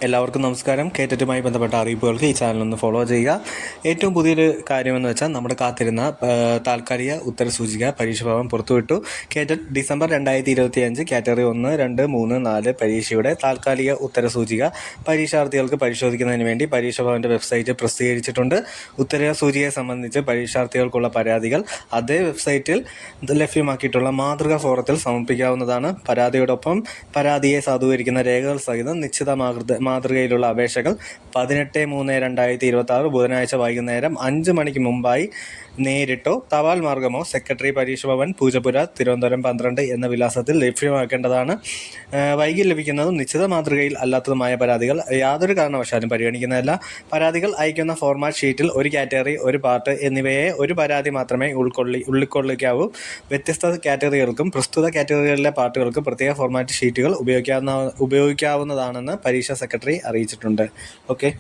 എല്ലാവർക്കും നമസ്കാരം. കേറ്ററ്റുമായി ബന്ധപ്പെട്ട അറിയിപ്പുകൾക്ക് ഈ ചാനലൊന്ന് ഫോളോ ചെയ്യുക. ഏറ്റവും പുതിയൊരു കാര്യമെന്ന് വെച്ചാൽ നമ്മുടെ കാത്തിരുന്ന താൽക്കാലിക ഉത്തരസൂചിക പരീക്ഷാഭവൻ പുറത്തുവിട്ടു. കേറ്ററ്റ് ഡിസംബർ 2025 കാറ്റഗറി 1, 2, 3, 4 പരീക്ഷയുടെ താൽക്കാലിക ഉത്തരസൂചിക പരീക്ഷാർത്ഥികൾക്ക് പരിശോധിക്കുന്നതിന് വേണ്ടി പരീക്ഷാഭവൻ്റെ വെബ്സൈറ്റ് പ്രസിദ്ധീകരിച്ചിട്ടുണ്ട്. ഉത്തരസൂചികയെ സംബന്ധിച്ച് പരീക്ഷാർത്ഥികൾക്കുള്ള പരാതികൾ അതേ വെബ്സൈറ്റിൽ ലഭ്യമാക്കിയിട്ടുള്ള മാതൃകാ ഫോറത്തിൽ സമർപ്പിക്കാവുന്നതാണ്. പരാതിയോടൊപ്പം പരാതിയെ സാധൂകരിക്കുന്ന രേഖകൾ സഹിതം നിശ്ചിത മാതൃകയിലുള്ള അപേക്ഷകൾ 18/3/2026 ബുധനാഴ്ച വൈകുന്നേരം 5 മണിക്ക് മുമ്പായി നേരിട്ടോ തപാൽ മാർഗമോ സെക്രട്ടറി പരീക്ഷ ഭവൻ, പൂജപ്പുര, തിരുവനന്തപുരം 12 എന്ന വിലാസത്തിൽ ലഭ്യമാക്കേണ്ടതാണ്. വൈകി ലഭിക്കുന്നതും നിശ്ചിത മാതൃകയിൽ അല്ലാത്തതുമായ പരാതികൾ യാതൊരു കാരണവശാലും പരിഗണിക്കുന്നതല്ല. പരാതികൾ അയക്കുന്ന ഫോർമാറ്റ് ഷീറ്റിൽ ഒരു കാറ്റഗറി, ഒരു പാർട്ട് എന്നിവയെ ഒരു പരാതി മാത്രമേ ഉൾക്കൊള്ളിക്കാവൂ. വ്യത്യസ്ത കാറ്റഗറികൾക്കും പ്രസ്തുത കാറ്റഗറികളിലെ പാർട്ടുകൾക്കും പ്രത്യേക ഫോർമാറ്റ് ഷീറ്റുകൾ ഉപയോഗിക്കാവുന്നതാണെന്ന് പരീക്ഷാ സെക്രട്ടറി അറിയിച്ചിട്ടുണ്ട്. ഓക്കെ.